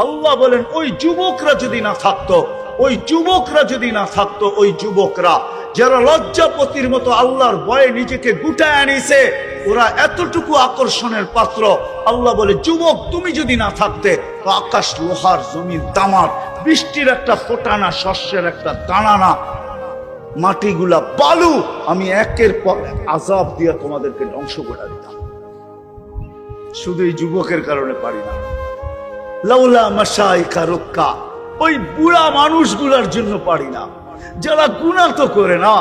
আল্লাহ বলেন ওই যুবকরা যদি না থাকতো, ওই যুবকরা যদি না থাকতো, ওই যুবকরা যারা লজ্জাপতির মতো আল্লাহর ভয়ে নিজেকে গুটায় আনিছে, ওরা এতটুকু আকর্ষণের পাত্র। আল্লাহ বলে যুবক তুমি যদি না থাকতে তো আকাশ লোহার, জমিন তামার, বৃষ্টির একটা ফোঁটা না, শস্যের একটা দানা না, মাটিগুলা বালু, আমি একের পর এক আযাব দিয়ে তোমাদেরকে ধ্বংস করে দিতাম। শুধু এই যুবকের কারণে পারি না। লাউলা মাশাইখা রুক্কা, ওই বুড়া মানুষগুলার জন্য পারি না, যারা গুনাহ তো করে না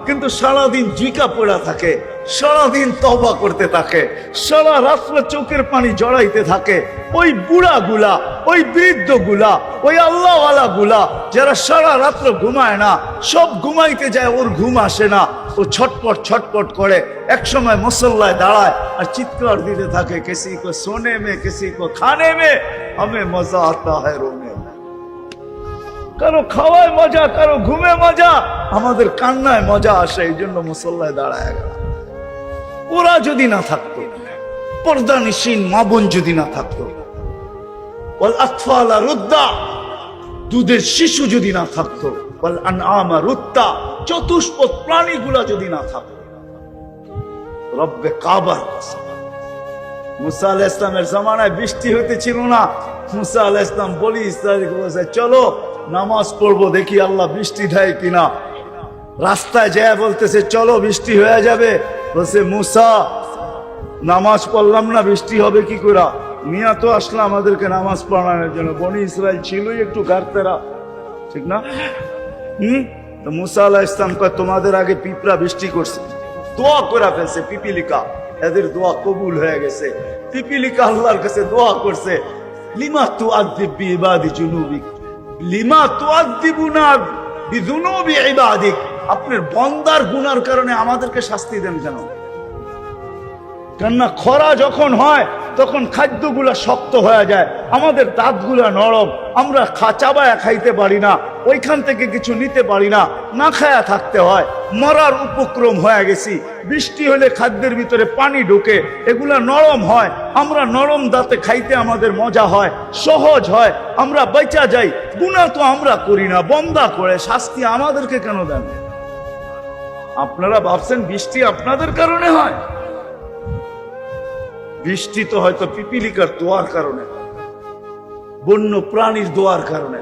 কিন্তু সারাদিন জিকা পড়া থাকে, সারাদিন তওবা করতে থাকে, সারা রাত্র চোখের পানি জড়াইতে থাকে। ওই বুড়া গুলা, ওই বৃদ্ধ গুলা, ওই আল্লাহওয়ালা গুলা যারা সারা রাত্র ঘুমায় না, সব ঘুমাইতে যায়, ওর ঘুম আসে না, ও ছটপট ছটপট করে, এক সময় মুসল্লায় দাঁড়ায় আর চিৎকার দিতে থাকে, কিসি কো সোনে মে, কিসি কো খানে মে, হমে মজা আতা হ্যায় রোনে মে। কারো খাওয়ায় মজা, কারো ঘুমে মজা, আমাদের কান্নায় মজা আসে, এই জন্য মুসল্লায় দাঁড়ায় গেল। ওরা যদি না থাকতো, পর্দানিসীন মা বোন যদি না থাকতো, ওয়াল আতফালা রুদ্দা, দুধের শিশু যদি না থাকতো, ওয়াল আনআমা রুত্তা, চতুষ্পদ প্রাণীগুলা যদি না থাকতো, রব্বে কাবার কসম। মুসা আলাইহিস সালামের জামানায় বৃষ্টি হইতেছিল না, মুসা আলাইহিস সালাম বলি ইসরাইলকে বলেছে চলো নামাজ পড়বো, দেখি আল্লাহ বৃষ্টি দেয় কিনা। রাস্তায় যায় বলতেছে চলো বৃষ্টি হয়ে যাবে, বলছে মুসা নামাজ পড়লাম না বৃষ্টি হবে কি করে? মিয়া তো আসলে আমাদেরকে নামাজ পড়ানোর জন্য, বনি ইসরাইল ছিলই একটু গার্তেরা, ঠিক না? তো মুসা আলাইহিস সালাম কয় তোমাদের আগে পিঁপড়া বৃষ্টি করছে, দোয়া করে ফেলছে, পিপিলিকা, এদের দোয়া কবুল হয়ে গেছে। পিপিলিকা আল্লাহর কাছে দোয়া করছে, লিমা তুআযযিব বিইবাদি জুনুবিক, লিমা তুআযযিবুনা বিযুনুবি ইবাদিক, আপনার বান্দার গুনার কারণে আমাদেরকে শাস্তি দেন কেন? কেননা খরা যখন হয় তখন খাদ্যগুলা শক্ত হয়ে যায়, আমাদের দাঁতগুলা নরম, আমরা চাবায়া খাইতে পারি না, ওইখান থেকে কিছু নিতে পারি না, না খায়া থাকতে হয়, মরার উপক্রম হয়ে গেছি। বৃষ্টি হলে খাদ্যের ভিতরে পানি ঢোকে, এগুলা নরম হয়, আমরা নরম দাঁতে খাইতে আমাদের মজা হয়, সহজ হয়, আমরা বেঁচা যাই। গুনাহ তো আমরা করি না, বন্দা করে, শাস্তি আমাদেরকে কেন দেন? আপনারা ভাবছেন বৃষ্টি আপনাদের কারণে হয়? বৃষ্টি তো হয়তো পিপিলিকার দোয়ার কারণে, বন্য প্রাণীর দোয়ার কারণে।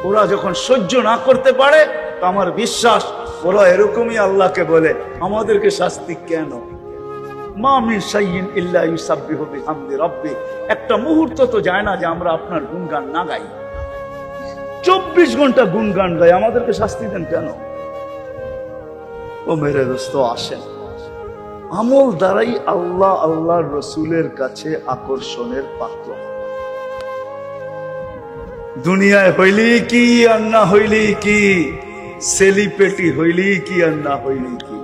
ওরা যখন সহ্য না করতে পারে, তো আমার বিশ্বাস ওরা এরকমই আল্লাহকে বলে আমাদেরকে শাস্তি কেন? মা মিন শাইইন ইল্লা ইউসাব্বিহু বিহামদি রাব্বি, একটা মুহূর্ত তো যায় না যে আমরা আপনার গুণগান না গাই। 24 ঘন্টা গুণগান গাই, আমাদেরকে শাস্তি দেন কেন? ও মেরে দোস্ত, আসেন আমল দ্বারাই আল্লাহ আল্লাহর রসুলের কাছে আকর্ষণের পাত্র। দুনিয়ায় হইলি কি আর না হইলি কি, সেলিব্রিটি হইলি কি আর না হইলি কি,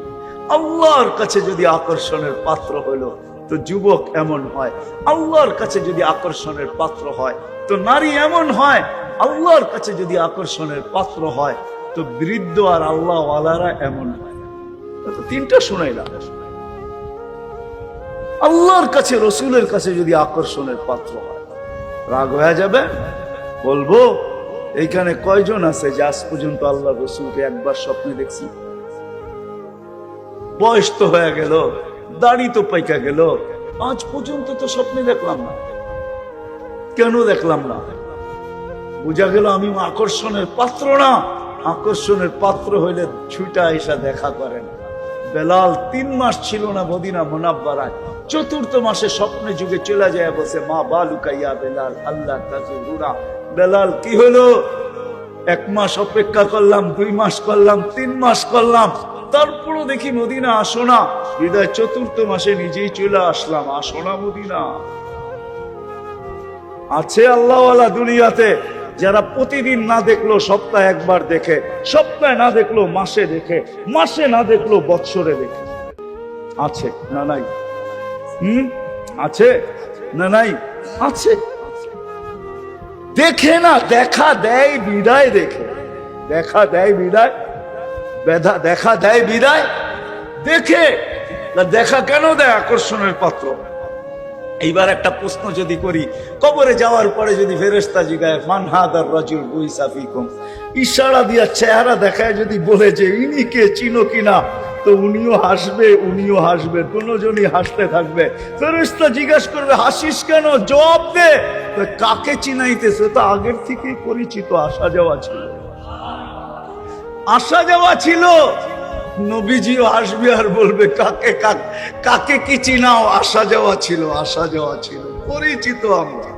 আল্লাহর কাছে যদি আকর্ষণের পাত্র হইল তো যুবক এমন হয়, আল্লাহর কাছে যদি আকর্ষণের পাত্র হয় তো নারী এমন হয়, আল্লাহর কাছে যদি আকর্ষণের পাত্র হয় তো বৃদ্ধ আর আল্লাহ ওয়ালারা এমন হয়। তো তিনটা শোনাইলাম। আল্লাহর কাছে, রসুলের কাছে যদি আকর্ষণের পাত্র হয়, রাগ হয়ে যাবে? বলবো এইখানে কয়জন আছে যে আজ পর্যন্ত আল্লাহ রসুলকে একবার স্বপ্নে দেখছি? বয়স তো হয়ে গেল, দাড়ি তো পাইকা গেল, আজ পর্যন্ত তো স্বপ্নে দেখলাম না। কেন দেখলাম না? বুঝা গেল আমি আকর্ষণের পাত্র না। আকর্ষণের পাত্র হইলে ছুটা এসা দেখা করেন। বেলাল 3 মাস ছিল না মদিনা মুনাব্বারায়, 4th মাসে স্বপ্নে যুগে চলে যায়, বসে মা বালুকা ইয়া বেলাল আল্লাহ তাজুরা। বেলাল কি হলো? 1 মাস অপেক্ষা করলাম, 2 মাস করলাম, 3 মাস করলাম, তারপরও দেখি মদিনা আসো না। বিদায় 4th মাসে নিজেই চলে আসলাম, আসো না মদিনা। আছে আল্লাহওয়ালা দুনিয়াতে যারা প্রতিদিন না দেখলো সপ্তাহে একবার দেখে, সপ্তাহে না দেখলো মাসে দেখে, মাসে না দেখলো বৎসরে দেখে। আছে না নাই? আছে না নাই? আছে। দেখে না, দেখা দেয় বিদায় দেখে, দেখা দেয় বিদায়, দেখা দেয় বিদায় দেখে। দেখা কেন দেয়? আকর্ষণের পাত্র। এইবার একটা প্রশ্ন যদি করি, কবরে যাওয়ার পরে যদি ফেরেশতা জিগায় মান হাদার রাজুল বুইসা ফিকুম, ইশারা দিয়া চেহারা দেখায় যদি বলে যে ইনি কে, চিনো কিনা, তো উনিও হাসবে উনিও হাসবে, দুজনই হাসতে থাকবে। ফেরেশতা জিজ্ঞাসা করবে হাসিস কেন, জবাব দে। তো কাকে চিনাইতেছে, তো আগের থেকেই পরিচিত, আসা যাওয়া ছিল, আসা যাওয়া ছিল। নবীজিও আসবে আর বলবে কাকে কাকে কি চিনাও, আসা যাওয়া ছিল, আসা যাওয়া ছিল, পরিচিত আমরা।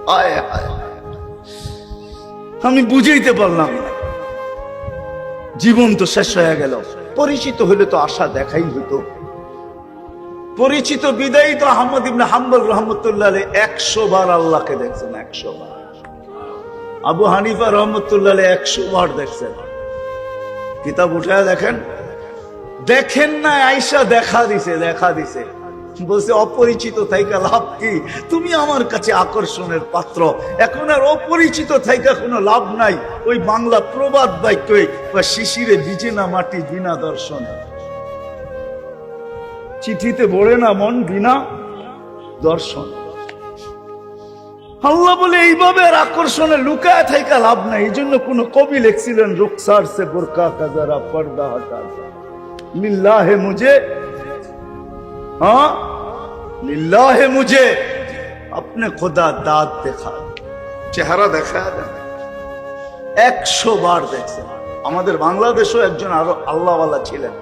হায় হায়, আমি বুঝাইতে পারলাম না, জীবন তো শেষ হয়ে গেল। পরিচিত হলে তো আশা দেখাই হতো। পরিচিত বিদায়ী তো আহমদ ইবনে হাম্বল রহমতুল্লাহ আলাইহি 100 বার আল্লাহকে দেখছেন, 100 বার। আবু হানিফা রহমতুল্লাহ আলাইহি 100 বার দেখছেন। কিতাব উঠায় দেখেন, দেখেন না আয়েশা দেখা দিছে, দেখা দিছে, বলছে অপরিচিত থাইকা লাভ কি, তুমি আমার কাছে আকর্ষণের পাত্র, এখন আর অপরিচিত থাইকা কোনো লাভ নাই। ওই বাংলা প্রবাদ বাক্যই, শিশিরে ভিজে না মাটি বিনা দর্শন, চিঠিতে ভরে না মন বিনা দর্শন। আল্লাহ বলে এইভাবে আর আকর্ষণে লুকায় থাইকা লাভ নাই। এই জন্য কোন কবি লিখছিলেন, রুখসার সে বুরকা কা জরা পর্দা হটা লিল্লাহে মুঝে, हाँ लिल्लाहे मुझे अपने खुदा दाद देखा, চেহারা দেখা দেন। 100 বার দেখছেন। আমাদের বাংলাদেশও একজন আরো আল্লাহওয়ালা ছিলেন,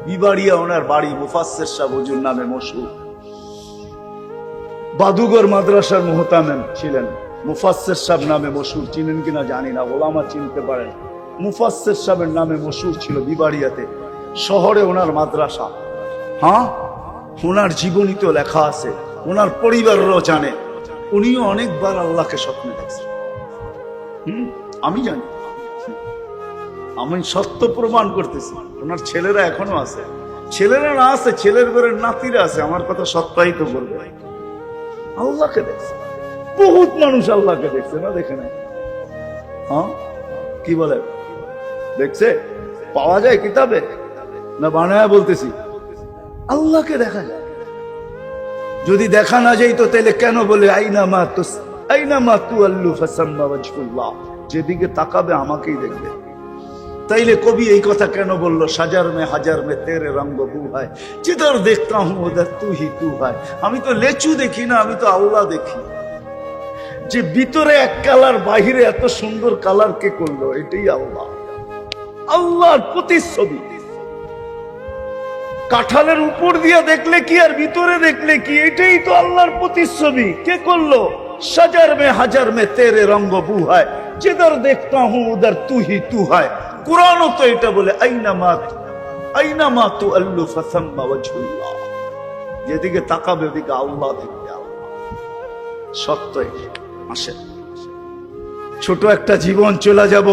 বিবাড়িয়া ওনার বাড়ি, মুফাসসির সাহেব হুজুর নামে মশহুর, বাদুগর মাদ্রাসার মুহতামিম ছিলেন, মুফাসসির সাহেব নামে মশহুর, চিনেন কিনা জানি না, ওলামা চিনতে পারেন। মুফাসসির সাহেবের নামে মশহুর ছিল বিবাড়িয়াতে, শহরে ওনার মাদ্রাসা। হ্যাঁ, ওনার জীবনী তো লেখা আছে, ওনার পরিবারও জানে। উনিও অনেকবার আল্লাহকে স্বপ্নে দেখছেন। আমি জানি, আমি সত্য প্রমাণ করতেছি। ওনার ছেলেরা এখনো আছে, ছেলেরা না আছে, ছেলের ঘরের নাতিরা আছে, আমার কথা সত্যায়িত করবে। আল্লাহকে দেখছে, বহুত মানুষ আল্লাহকে দেখছে, না দেখে নাই? হ্যাঁ, কি বলে দেখছে? পাওয়া যায় কিতাবে না বানায়া বলতেছি? আল্লাহকে দেখা যায়। যদি দেখা না যাইত তাহলে কেন বলে আইনামা তুআল্লু ফাসাম্মা ওয়াজহুল্লাহ, যেদিকে তাকাবে আমাকেই দেখবে। তাইলে কবি এই কথা কেন বললো, সাজার মে হাজার মে তেরে রঙ্গ বু হয়, জিধর দেখতা হুঁ উধর তু হি তু হয়। আমি তো লেচু দেখি না, আমি তো আল্লাহ দেখি। যে ভিতরে এক কালার, বাহিরে এত সুন্দর কালার কে করলো, এটাই আল্লাহ, আল্লাহর প্রতিচ্ছবি। কাঁঠালের উপর দিয়া দেখলে কি আর ভিতরে দেখলে কি, এটাই তো আল্লাহর প্রতিচ্ছবি। কে করলো? সাজার মে হাজার মে তেরে রঙ্গ বু হয়, जिधर देखता हूं उधर तू ही तू है। कुरानও তো এটা বলে, আইনামা তুআল্লু ফাসাম্মা ওয়াজহুল্লাহ, যেদিকে তাকাবে ওদিকে আল্লাহ দেখবে। সত্যই আসে। ছোট একটা জীবন চলে যাব।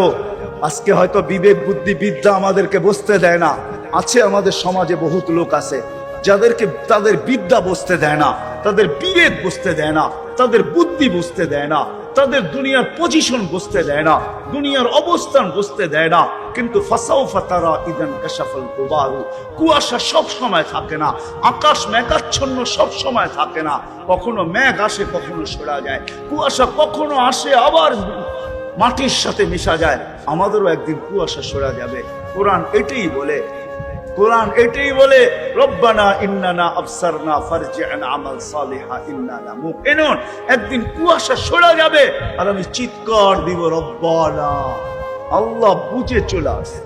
আজকে হয়তো বিবেক বুদ্ধি বিদ্যা আমাদেরকে বুঝতে দেয় না। আছে আমাদের সমাজে বহুত লোক আছে যাদেরকে তাদের বিদ্যা বুঝতে দেয় না, তাদের বিবেক বুঝতে দেয় না, তাদের বুদ্ধি বুঝতে দেয় না, তাদের দুনিয়ার পজিশন বুঝতে দেয় না, দুনিয়ার অবস্থান বুঝতে দেয় না। কিন্তু ফাসাউফা তারা ইদান কাশাফাল গুবারু, কুয়াশা সব সময় থাকে না, আকাশ মেঘাচ্ছন্ন সব সময় থাকে না। কখনো মেঘ আসে, কখনো সরা যায়। কুয়াশা কখনো আসে, আবার মাটির সাথে মিশা যায়। আমাদেরও একদিন কুয়াশা সরা যাবে। কোরআন এটাই বলে, কোরআন এটাই বলে, রব্বানা ইন্নানা আবসারনা ফারজি'না আমাল সালিহা ইন্নানা মুকিনুন। একদিন কুয়াশা সরা যাবে আর আমি চিৎকার দিব, রব্বানা, আল্লাহ বুঝে চলে আসে,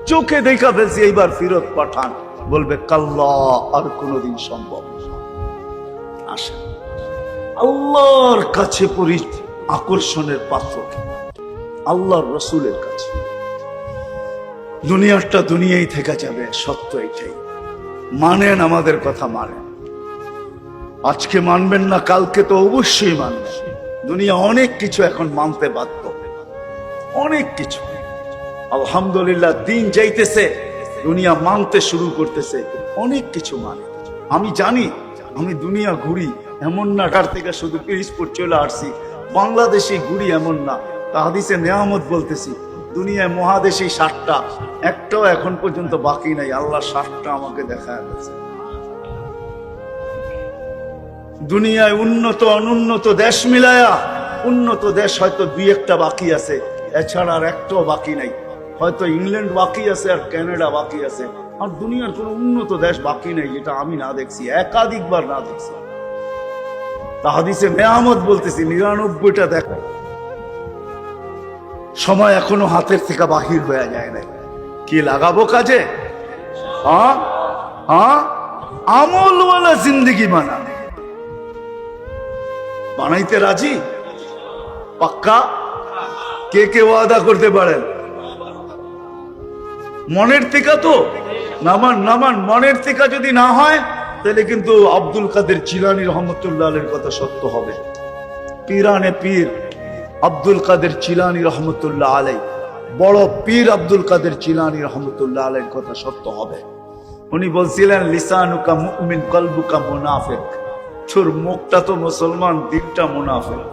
চোখে দেখা ফেলছি, এইবার ফিরত পাঠান। বলবে কাল্লা, আর কোনদিন সম্ভব আসে। আল্লাহর কাছে আকর্ষণের পাত্র আল্লাহর রাসূলের কাছে। দুনিয়াটা দুনিয়াই থেকে যাবে, সত্য এটাই। মানেন, আমাদের কথা মানেন। আজকে মানবেন না, কালকে তো অবশ্যই মানবেন। দুনিয়া অনেক কিছু এখন মানতে বাধ্য, অনেক কিছু। আলহামদুলিল্লাহ, দিন যাইতেছে, দুনিয়া মানতে শুরু করতেছে, অনেক কিছু মানে। আমি জানি, আমি দুনিয়া ঘুরি, এমন না ঢাকার থেকে শুধু পিরিজপুর চলে আসছি, বাংলাদেশে ঘুরি এমন না। তা হাদিসে নেয়ামত বলতেছি, দুনিয়ায় মহাদেশে 60টা, একটাও এখন পর্যন্ত বাকি নাই। আল্লাহ 60টা আমাকে দেখায় দিয়েছে। দুনিয়ায় উন্নত অনুন্নত দেশ মিলায়া উন্নত দেশ হয়তো দুই একটা বাকি আছে, এছাড়া আর একটাও বাকি নাই। হয়তো ইংল্যান্ড বাকি আছে আর কানাডা বাকি আছে, আর দুনিয়ার কোনো উন্নত দেশ বাকি নেই যেটা আমি না দেখছি, একাধিকবার না দেখছি। হাদিসে নেয়ামত বলতেছি 99টা দেখো, সময় এখনো হাতের থেকে বাহির হয়ে যায় না। কি লাগাবো কাজে? হ্যাঁ হ্যাঁ, আমলওয়ালা জিন্দগি বানাইতে রাজি? পাক্কা? কে কে ওয়াদা করতে পারেন? মনের থেকে তো নামান মনের থেকে যদি না হয় তাহলে কিন্তু আব্দুল কাদের জিলানী রহমতুল্লাহ আলাইহির কথা সত্য হবে। পীরানে পীর আব্দুল কাদের জিলানী রহমতুল্লাহ আলাইহি, বড় পীর আব্দুল কাদের জিলানী রহমতুল্লাহ আলাইহির কথা সত্য হবে। উনি বলছিলেন লিসানুকা মুমিন কলবুকা মুনাফিক, তোর মুখটা তো মুসলমান, দিলটা মুনাফিক।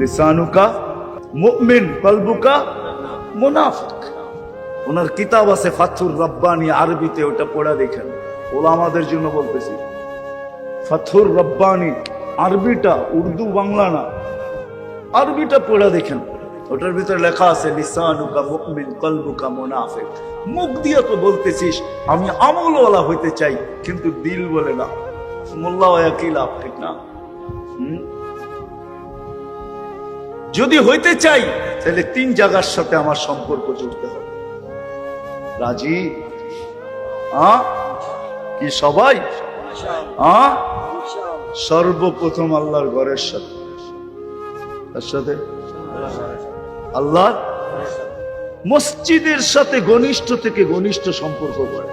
লিসানুকা মুমিন কলবুকা মুনাফিক। ওনার কিতাব আছে ফাথুর রব্বানি, আরবিতে, ওটা পড়া দেখেন। ওলামাদের জন্য বলতেছি, ফাথুর রব্বানি আরবিটা, উর্দু বাংলা না, আরবিটা পড়া দেখেন। ওটার ভিতরে লেখা আছে লিসানুকা মুমিন কলবুকা মুনাফিক। মুখ দিয়ে তো বলতেছিস আমি আমলওয়ালা হইতে চাই, কিন্তু দিল বলে না। মোল্লা একই লাভ, ঠিক না? যদি হইতে চাই তাহলে 3 জায়গার সাথে আমার সম্পর্ক জুড়তে হবে। রাজি? কি সবাই? সর্বপ্রথম আল্লাহর ঘরের সাথে, তার সাথে আল্লাহ মসজিদের সাথে ঘনিষ্ঠ থেকে ঘনিষ্ঠ সম্পর্ক করে,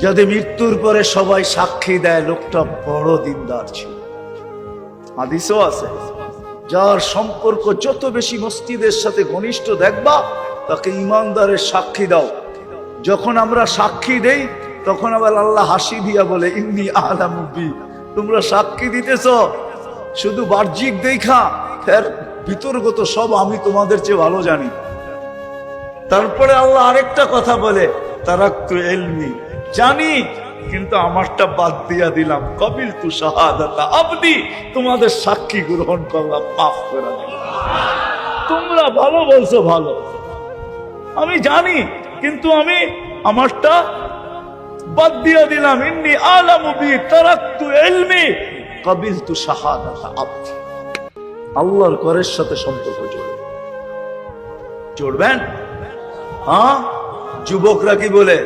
যাতে মৃত্যুর পরে সবাই সাক্ষী দেয় লোকটা বড় দিনদার ছিল। হাদিসও আছে, যার সম্পর্ক যত বেশি মসজিদের সাথে ঘনিষ্ঠ দেখবা তাকে ইমানদারের সাক্ষী দাও। যখন আমরা সাক্ষী দেই তখন আবার আল্লাহ হাসি দিয়া বলে ইন্নী আ'লামু বি, তোমরা সাক্ষী দিতেছ শুধু বাহ্যিক দেখা, এর ভিতরগত সব আমি তোমাদের চেয়ে ভালো জানি। তারপরে আল্লাহ আরেকটা কথা বলে তারাকতু ইলমি, জানি কিন্তু আমারটা বাদ দিয়া দিলাম, কবিলতু শাহাদাতা আবদি, তোমাদের সাক্ষী গ্রহণ করলাম, মাফ করে দিলাম। তোমরা ভালো বলছো, ভালো, আমি জানি কিন্তু আমি আমারটা বাদ দিয়া দিলাম। ইন্নী আ'লামু বি তারাকতু ইলমি কবিলতু শাহাদাতা আবদি। আল্লাহর ঘরের সাথে সম্পর্ক জোড়বেন। যুবকরা কি বলে?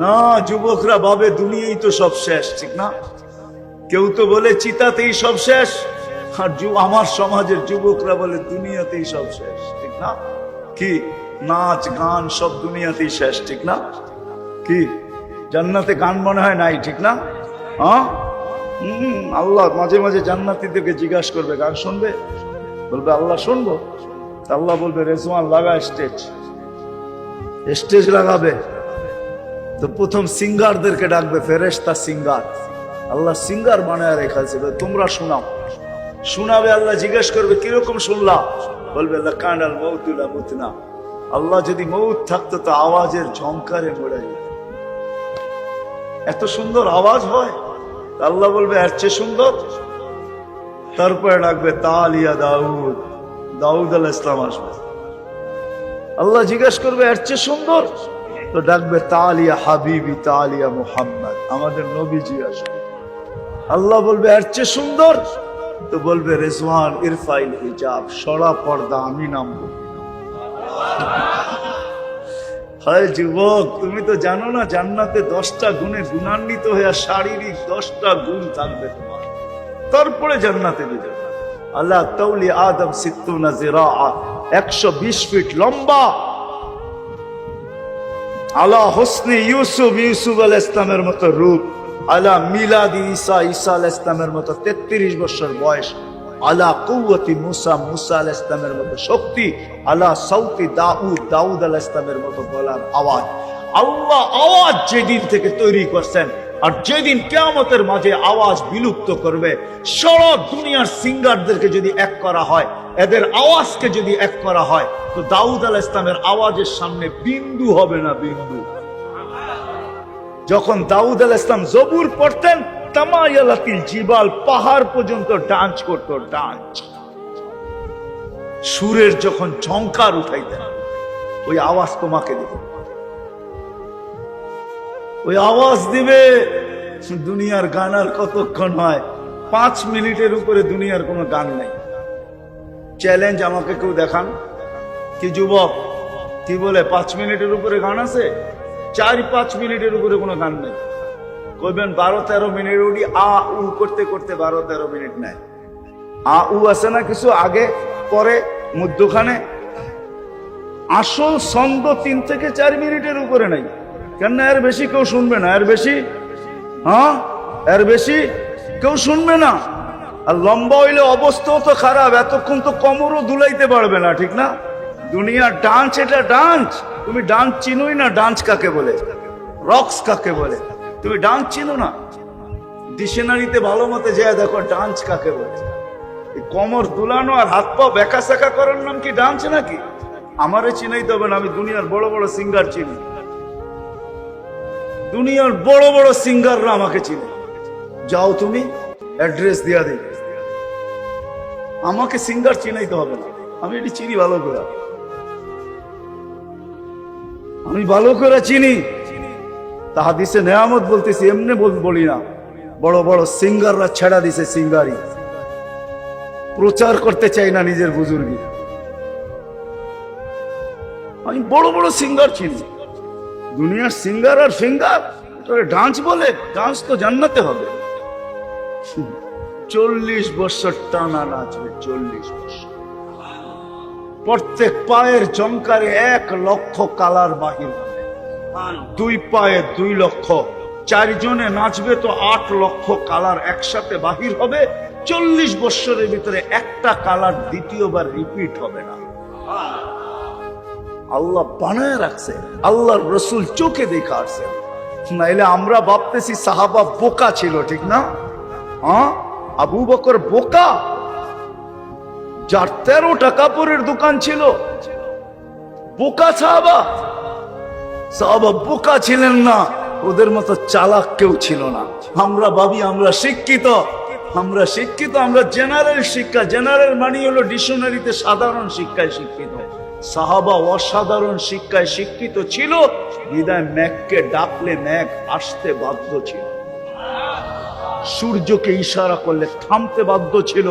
না, যুবকরা ভাবে দুনিয়াই তো সব শেষ, ঠিক না? কেউ তো বলে চিতাতেই সব শেষ, আর আমার সমাজের যুবকরা বলে দুনিয়াতেই সব শেষ, ঠিক না? কি নাচ গান সব দুনিয়াতেই শেষ, ঠিক না? কি জান্নাতে গান মনে হয় নাই, ঠিক না? আল্লাহ মাঝে মাঝে জান্নাতীদেরকে জিজ্ঞাসা করবে গান শুনবে? বলবে আল্লাহ শুনবো। আল্লাহ বলবে রেজওয়ান লাগা স্টেজ লাগাবে। তো প্রথম সিঙ্গারদেরকে ডাকবে, ফেরেশতা সিঙ্গার। আল্লাহ সিঙ্গার বানায় রেখেছে, তোমরা শোনাও। শোনাবে, আল্লাহ জিজ্ঞেস করবে কিরকম শুনলা? বলবে লাকানাল মাউতু লা মুতনা, আল্লাহ যদি মৌত থাকতো তো আওয়াজের ঝংকারে মরে যেত। এত সুন্দর আওয়াজ হয়, আল্লাহ বলবে এর চেয়ে সুন্দর। তারপরে ডাকবে তালিয়া দাউদ, দাউদ আলাইহিস সালাম আসবে। আল্লাহ জিজ্ঞেস করবে এর চেয়ে সুন্দর, তো ডাকবে তালিয়া হাবিবি তালিয়া মুহাম্মদ, আমাদের নবীজি আসবে। আল্লাহ বলবে এর চেয়ে সুন্দর, তো বলবে রেজওয়ান ইরফাইল হিজাব, সরা পর্দা, আমি নামবো। হায় যুবক, তুমি তো জানো না জান্নাতে 10টা গুণে গুণান্বিত হয়ে শারীরিক 10টা গুণ থাকবে তোমার, তারপরে জান্নাতে দিবে। আল্লাহ তাওলি আদম 60 জিরাআ, 120 ফিট লম্বা। আলা হোসনে ইউসুফ, ইউসুফ আলাইহিস সালামের মতো রূপ। আলা মিলাদি ঈসা, ঈসা আলাইহিস সালামের মতো 33 বছর বয়স। আলা কুওয়াতি মুসা, মুসা আলাইহিস সালামের মতো শক্তি। আলা সাউতি দাউদ, দাউদ আলাইহিস সালামের মতো গলার আওয়াজ। আল্লাহ আওয়াজ যেদিন থেকে তৈরি করছেন, আর যেদিন কিয়ামতের মাঝে আওয়াজ বিলুপ্ত করবে, সারা দুনিয়ার সিঙ্গারদেরকে যদি এক করা হয়, এদের আওয়াজকে যদি এক করা হয়, তো দাউদ আলাইহিস সালামের আওয়াজের সামনে বিন্দু হবে না, বিন্দু। যখন দাউদ আলাইহিস সালাম জবুর পড়তেন, তামায়ালাতিল জিবাল, পাহাড় পর্যন্ত ডান্স করতো, ডান্স। সুরের যখন ঝংকার উঠাইতেন, ওই আওয়াজ তোমাকে দেবে, ওই আওয়াজ দিবে। দুনিয়ার গান আর কতক্ষণ হয়? 5 মিনিটের উপরে দুনিয়ার কোনো গান নাই। চ্যালেঞ্জ, আমাকে কেউ দেখান। কি যুবক, কি বলে 5 মিনিটের উপরে গান আছে? 4-5 মিনিটের উপরে কোনো গান নেই। কইবেন 12-13 মিনিট উঠি আ উ করতে করতে 12-13 মিনিট নেয়। আ উ আছে না কিছু আগে পরে মধ্যখানে, আসল ছন্দ 3 থেকে 4 মিনিটের উপরে নাই। কেন? এর বেশি কেউ শুনবে না, এর বেশি, হ্যাঁ এর বেশি কেউ শুনবে না। আর লম্বা হইলে অবস্থাও তো খারাপ, এতক্ষণ তো কোমরও দুলাইতে পারবে না, ঠিক না? দুনিয়ার ডান্স, এটা ডান্স। তুমি ডান্স চিনোই না, ডান্স কাকে বলে, রক্স কাকে বলে, তুমি ডান্স চিনো না। ডিকশনারিতে ভালো মতে যায় দেখো ডান্স কাকে বলে। কোমর দুলানো আর হাত পা বেকা সেকা করার নাম কি ডান্স নাকি? আমারে চিনাইতে হবে না, আমি দুনিয়ার বড় বড় সিঙ্গার চিনি, দুনিয়ার বড় বড় সিঙ্গাররা আমাকে চিনে। যাও তুমি অ্যাড্রেস দিয়া দিই, আমাকে সিঙ্গার চিনাইতে হবে না, আমি এটি চিনি ভালো করে, আমি ভালো করে চিনি। তা হাদিসে নেয়ামত বলতেছি, এমনি বলি না। বড় বড় সিঙ্গাররা ছেড়া দিছে সিঙ্গারি, প্রচার করতে চাই না নিজের বুজুর্গি। আমি বড় বড় সিঙ্গার চিনি। দুনিয়ার সিঙ্গার আর ফিঙ্গার ডান্স বলে? ডান্স তো জান্নাতে হবে। 40 বছর টানা নাচবে, 40 বছর। প্রত্যেক পায়ের জঙ্কারে 1 লক্ষ কালার বাহির হবে, 2 পায়ে 2 লক্ষ, 4 জনে নাচবে তো 8 লক্ষ কালার একসাথে বাহির হবে। 40 বছরের ভিতরে একটা কালার দ্বিতীয়বার রিপিট হবে না। আল্লাহ বানায় রাখছে, আল্লাহর রসুল চোখে দেখা আসছে। নাইলে আমরা ভাবতেছি সাহাবা বোকা ছিল, ঠিক না? হ্যাঁ, আবু বকর বোকা, যার 13টা কাপড়ের দোকান ছিল, বোকা সাহাবা। সাহাবা বোকা ছিলেন না, ওদের মতো চালাক কেউ ছিল না। আমরা ভাবি আমরা শিক্ষিত, আমরা শিক্ষিত, আমরা জেনারেল শিক্ষা। জেনারেল মানে হলো ডিকশনারিতে সাধারণ শিক্ষায় শিক্ষিত। সাহাবা অসাধারণ শিক্ষায় শিক্ষিত ছিল, বিদায় মেঘকে ডাকলে মেঘ আসতে বাধ্য ছিল, সূর্যকে ইশারা করলে থামতে বাধ্য ছিল।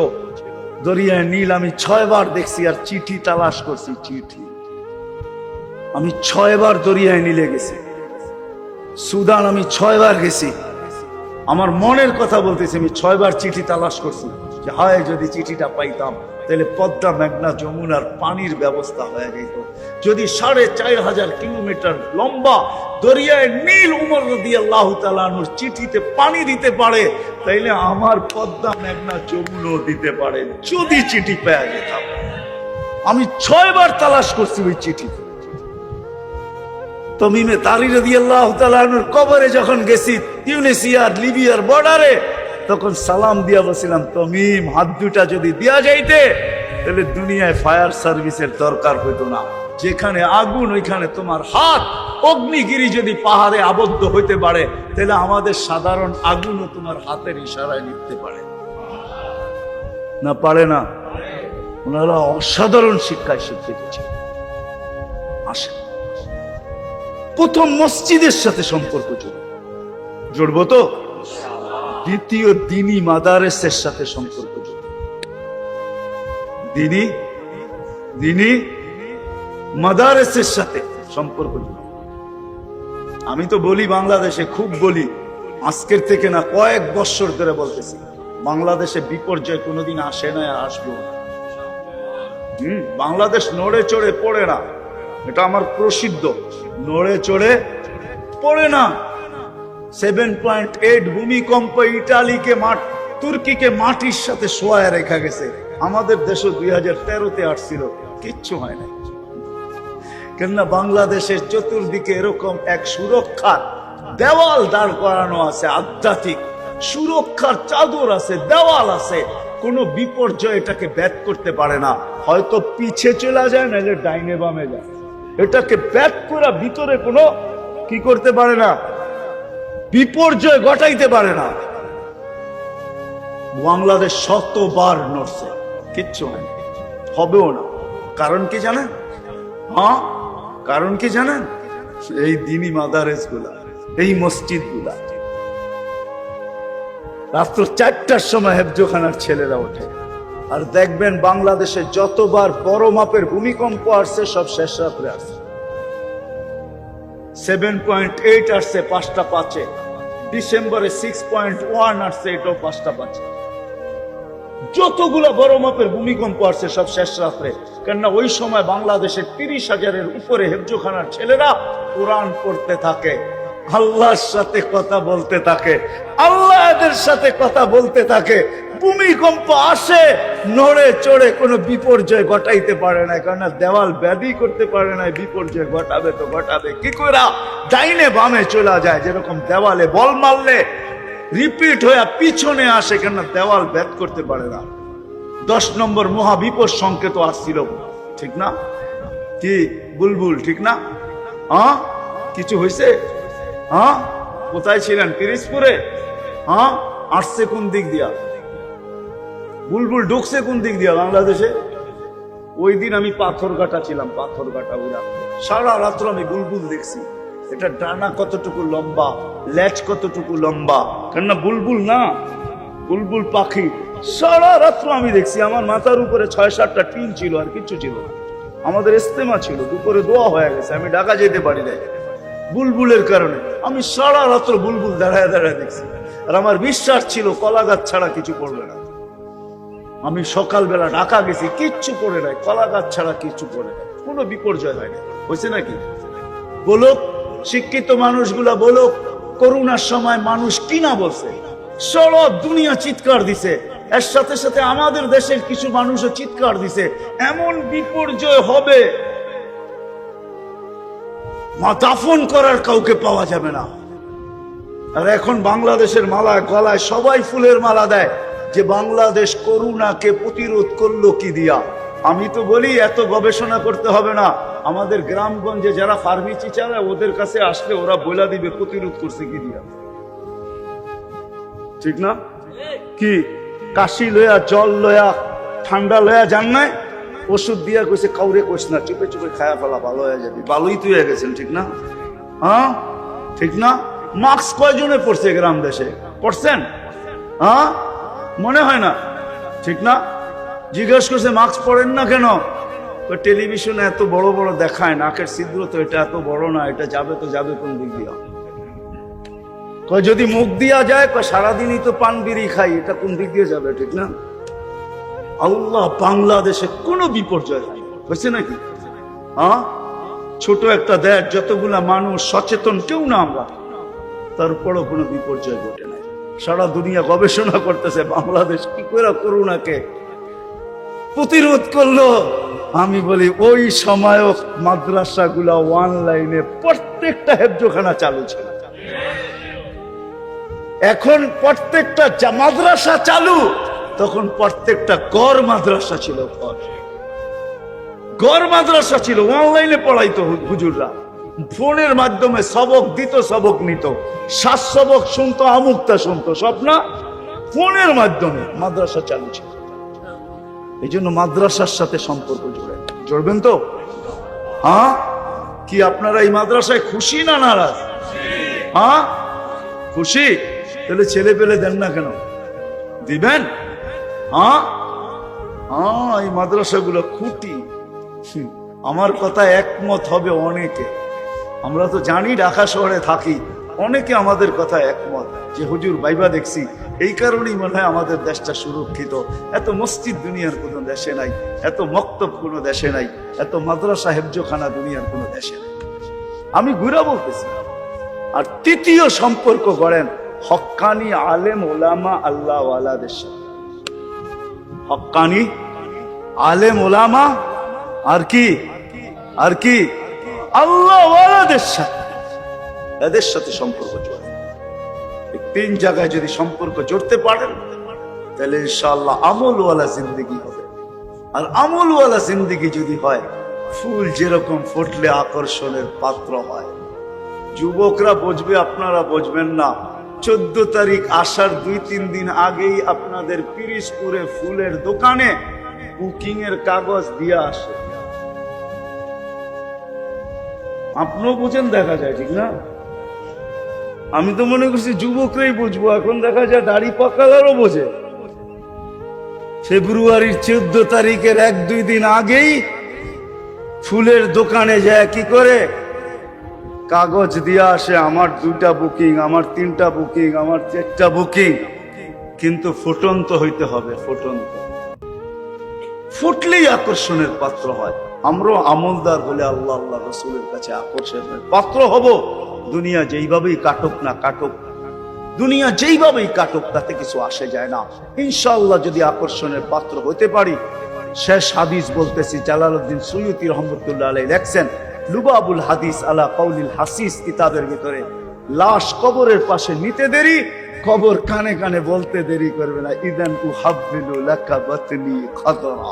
দরিয়ায় নীল আমি 6 বার দেখছি, আর চিঠি তালাশ করছি, চিঠি আমি 6 বার দরিয়ায় নীলে গেছি। সুদান আমি 6 বার গেছি। আমার মনের কথা বলতেছি, আমি 6 বার চিঠি তালাশ করছি, যে হায় যদি চিঠিটা পাইতাম তাহলে পদ্মা, মেঘনা, যমুনার পানির ব্যবস্থা হয়ে যেত। যদি 4500 কিলোমিটার লম্বা দরিয়ায় নীল উমর রাদিয়াল্লাহু তাআলা আনহুর চিঠিতে পানি দিতে পারে, তাইলে আমার পদ্মা, মেঘনা, যমুনাও দিতে পারে, যদি চিঠি পেয়ে যেতাম। আমি 6 বার তালাশ করছি ওই চিঠি। তমিমে তারি রাদিয়াল্লাহু তাআলা আনহুর কবরে যখন গেছি, তিউনিসিয়ার লিবিয়ার বর্ডারে, তখন সালাম দিয়া বলছিলাম, তমিম হাত দুটা যদি দিয়া যাইতে তাহলে দুনিয়ায় ফায়ার সার্ভিসের দরকার হইতো না। যেখানে আগুন ওইখানে তোমার হাত। অগ্নিগিরি যদি পাহাড়ে আবদ্ধ হইতে পারে, তাহলে আমাদের সাধারণ আগুনও তোমার হাতের ইশারায় নিতে পারে না? পারে না? ওনারা অসাধারণ শিক্ষায় শিক্ষিত ছিল। আসেন, প্রথম মসজিদের সাথে সম্পর্ক জুড়বো তো, দ্বিতীয় দিনী মাদারেসের সাথে সম্পর্ক জুড়বো। দিনী মাদারেসের সাথে সম্পর্ক জুড়বো। আমি তো বলি বাংলাদেশে, খুব বলি, আজকের থেকে না কয়েক বছর ধরে বলতেছি, বাংলাদেশে বিপর্যয় কোনোদিন আসে না, আর আসবেও না। বাংলাদেশ নড়ে চড়ে পড়ে না, এটা আমার প্রসিদ্ধ। নড়ে চড়ে পড়ে না। 7.8 ভূমিকম্প ইটালিকে তুর্কিকে মাটির সাথে শোয়ায় রেখা গেছে। আমাদের দেশও 2013-তে আসছিল, কিচ্ছু হয় না। কেননা বাংলাদেশের চতুর্দিকে এরকম এক সুরক্ষার দেওয়াল দাঁড় করানো আছে, আধ্যাত্মিক সুরক্ষার চাদর আছে, দেওয়াল আছে। কোনো বিপর্যয় এটাকে ব্যাট করতে পারে না। হয়তো পিছে চলে যায়, নাহলে ডাইনে বামে যায়, এটাকে ব্যাট করা ভিতরে কোনো কি করতে পারে না, বিপর্যয় ঘটাইতে পারে না। বাংলাদেশ শতবার নড়ছে, কিচ্ছু নাই, হবেও না। কারণ কি জানেন? কারণ কি জানেন? এই দিনী মাদারেস গুলা, এই মসজিদ গুলা। রাত্র 4টার সময় হেফজোখানার ছেলেরা ওঠে, আর দেখবেন বাংলাদেশে যতবার বড় মাপের ভূমিকম্প আসছে সব শেষ রাত্রে আসছে। 7.8 আসছে 5টা 5-এ, ডিসেম্বরে 6.1 আসছে, এটাও 5টা 5-এ। যতগুলা বড় মাপের ভূমিকম্প আসছে সব শেষ রাত্রে। কেননা ওই সময় বাংলাদেশের 30,000-এর উপরে হেফজোখানার ছেলেরা কোরআন পড়তে থাকে, আল্লাহর সাথে কথা বলতে থাকে, আল্লাহদের সাথে কথা বলতে থাকে। ভূমিকম্প আসে, নড়ে চড়ে কোনো বিপর্যয় ঘটাইতে পারে না, কারণ দেওয়াল ব্যাধি করতে পারে না। বিপর্যয় ঘটাবে তো ঘটাবে কি করে? ডাইনে বামে চলে যায়, যেরকম দেওয়ালে বল মারলে রিপিট হয়ে পিছনে আসে, কেন দেওয়াল ভেদ করতে পারে না। 10 নম্বর মহাবিপদ সংকেত আসছিল, ঠিক না? কি বুলবুল, ঠিক না? কিছু হয়েছে? কোথায় ছিলেন? পিরিজপুরে? আসছে কোন দিক দিয়া? বুলবুল ঢুকছে কোন দিক দিয়া বাংলাদেশে? ওই দিন আমি পাথরঘাটা ছিলাম, পাথরঘাটা ওরা সারা রাত্র আমি বুলবুল দেখছি। এটা ডানা কতটুকু লম্বা, লেজ কতটুকু লম্বা, কেননা বুলবুল না, বুলবুল পাখি। সারা রাত্র আমি দেখছি। আমার মাথার উপরে 6-7টা টিন ছিল, আর কিচ্ছু ছিল না। আমাদের ইস্তেমা ছিল, দুপুরে দোয়া হয়ে গেছে, আমি ঢাকা যেতে পারি নাই বুলবুলের কারণে। আমি সারা রাত্র বুলবুল দাঁড়ায় দাঁড়ায় দেখছি, আর আমার বিশ্বাস ছিল কলা গাছ ছাড়া কিছু পড়বে না। আমি সকালবেলা ঢাকা গেছি, কিচ্ছু পড়ে নাই, কলা গাছ ছাড়া কিচ্ছু পড়ে নাই, কোনো বিপর্যয় হয় না। হয়েছে নাকি? বলুক শিক্ষিত মানুষগুলা, বলুক করোনার সময় মানুষ কিনা বলছে, সারা দুনিয়া চিৎকার দিছে। এর সাথে সাথে আমাদের দেশের কিছু মানুষও চিৎকার দিছে, এমন বিপর্যয় হবে দাফন করার কাউকে পাওয়া যাবে না। আর এখন বাংলাদেশের মালায় গলায় সবাই ফুলের মালা দেয়, যে বাংলাদেশ করোনাকে প্রতিরোধ করলো কি দিয়া। আমি তো বলি এত গবেষণা করতে হবে না, আমাদের গ্রামগঞ্জে যারা ফার্মেসি চালায় ওদের কাছে আসলে ওরা বলে দিবে প্রতিরোধ করছে কি দিয়া, ঠিক না? কি কাশি লয়া, জল লয়া, ঠান্ডা লয়া যান নাই, ওষুধ দিয়া কইছে কাউরে কইস না, চুপে চুপে খায়া ফেলা, ভালো হয়ে যাবে। ভালোই তুই হয়ে গেছেন, ঠিক না? ঠিক না? মাস্ক কয়জনে পড়ছে গ্রাম দেশে? পড়ছেন? মনে হয় না, ঠিক না? জিজ্ঞেস করছে মাস্ক পরেন না কেন? টেলিভিশনে এত বড় বড় দেখায়, নাকের ছিদ্র তো এটা এত বড় না, এটা যাবে তো যাবে কোন দিক দিয়া? যদি মুখ দিয়া যায়, সারাদিনই তো পান বিড়ি খাই, এটা কোন দিক দিয়ে যাবে, ঠিক না? আল্লাহ বাংলাদেশে কোনো বিপর্যয় হয়েছে নাকি? ছোট একটা দেশ, যতগুলা মানুষ সচেতন, কেউ না আমরা, তারপরও কোনো বিপর্যয় ঘটে নাই। সারা দুনিয়া গবেষণা করতেছে বাংলাদেশ কি করে করোনাকে প্রতিরোধ করলো। আমি বলি ওই সময়ও মাদ্রাসাগুলা অনলাইনে প্রত্যেকটা হেফজোখানা চালু ছিল। এখন প্রত্যেকটা মাদ্রাসা চালু, তখন প্রত্যেকটা গড় মাদ্রাসা ছিল, গড় মাদ্রাসা ছিল। অনলাইনে পড়াইতো হুজুররা, ফোনের মাধ্যমে সবক দিত, সবক নিত, শ্বাস সবক শুনতো, আমুকটা শুনতো, সব না ফোনের মাধ্যমে মাদ্রাসা চালু ছিল। এই জন্য মাদ্রাসার সাথে সম্পর্ক জড়বেন তো? কি আপনারা এই মাদ্রাসায় খুশি না নারাজ? খুশি? তাহলে ছেলে পেলে দেন না কেন? দিবেন? এই মাদ্রাসাগুলো খুঁটি। আমার কথা একমত হবে অনেকে, আমরা তো জানি ঢাকা শহরে থাকি, অনেকে আমাদের কথা একমত যে হুজুর বাইবা দেখছি, এই কারণেই মনে হয় আমাদের দেশটা সুরক্ষিত। এত মসজিদ দুনিয়ার কোনো দেশে নাই, এত মক্তব কোনো দেশে নাই, এত মাদ্রাসা হেফজোখানা দুনিয়ার কোনো দেশে নাই। আমি ঘুরা বলতেছি। আর তৃতীয় সম্পর্ক করেন হক্কানি আলেম ওলামা আল্লাহ ওয়ালাদের সাথে। হক্কানি আলেম ওলামা আর কি আল্লাহ ওয়ালাদের সাথে, এদের সাথে সম্পর্ক জড়ে। এই 3 জায়গায় যদি সম্পর্ক জড়তে পারেন, তাহলে ইনশাআল্লাহ আমলওয়ালা জিন্দেগি হবে। আর আমলওয়ালা জিন্দেগি যদি হয়, ফুল যেরকম ফুটলে আকর্ষণের পাত্র হয়, যুবকরা বুঝবে, আপনারা বুঝবেন না। 14 তারিখ আসার 2-3 দিন আগেই আপনাদের পিরিজপুরে ফুলের দোকানে বুকিং এর কাগজ দিয়ে আসে। আপনিও বুঝেন, দেখা যায়, ঠিক না? আমি তো মনে করছি যুবকরাই বুঝবো, এখন দেখা যায় দাড়ি পাকালারও বোঝে। ফেব্রুয়ারির 14 তারিখের 1-2 দিন আগেই ফুলের দোকানে যায় কি করে কাগজ দিয়ে আসে, আমার 2টা বুকিং, আমার 3টা বুকিং, আমার 4টা বুকিং। কিন্তু ফুটন্ত হইতে হবে, ফুটন্ত। ফুটলেই আকর্ষণের পাত্র হয়। আমরাও আমলদার হলে আল্লাহ আল্লাহ রসুলের কাছে আকর্ষণের পাত্র হব। দুনিয়া যেইভাবেই কাটুক না কাটুক, দুনিয়া যেইভাবেই কাটুক, তাতে কিছু আসে যায় না। ইনশাআল্লাহ যদি আকর্ষণের পাত্র হতে পারি। শেষ হাদিস বলতেছি, জালালউদ্দিন সুয়ুতী রহমতুল্লাহ আলাইহি লেখছেন লুবাবুল হাদিস আলা কাউলিল হাসিস কিতাবের ভিতরে, লাশ কবরের পাশে নিতে দেরি, কবর কানে কানে বলতে দেরি করবে না, ইদান উহাব্বিলু লাকা বাতনি খাদরা,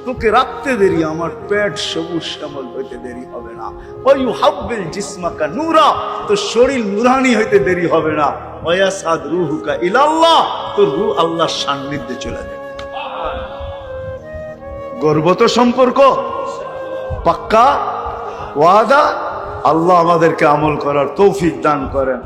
তোকে রাখতে দেরি, আমার পেট সবুজ শ্যামল হইতে দেরি হবে না। ওই উহাব্বিল জিসমাকা নূরা, তো শরীর নুরানি হইতে দেরি হবে না। ওয়াসাদ রুহুকা ইলাল্লাহ, তোর রূহ আল্লাহর সান্নিধ্যে চলে যাবে। গর্ব তো সম্পর্ক পাক্কা ওয়াদা। আল্লাহ আমাদেরকে আমল করার তৌফিক দান করেন।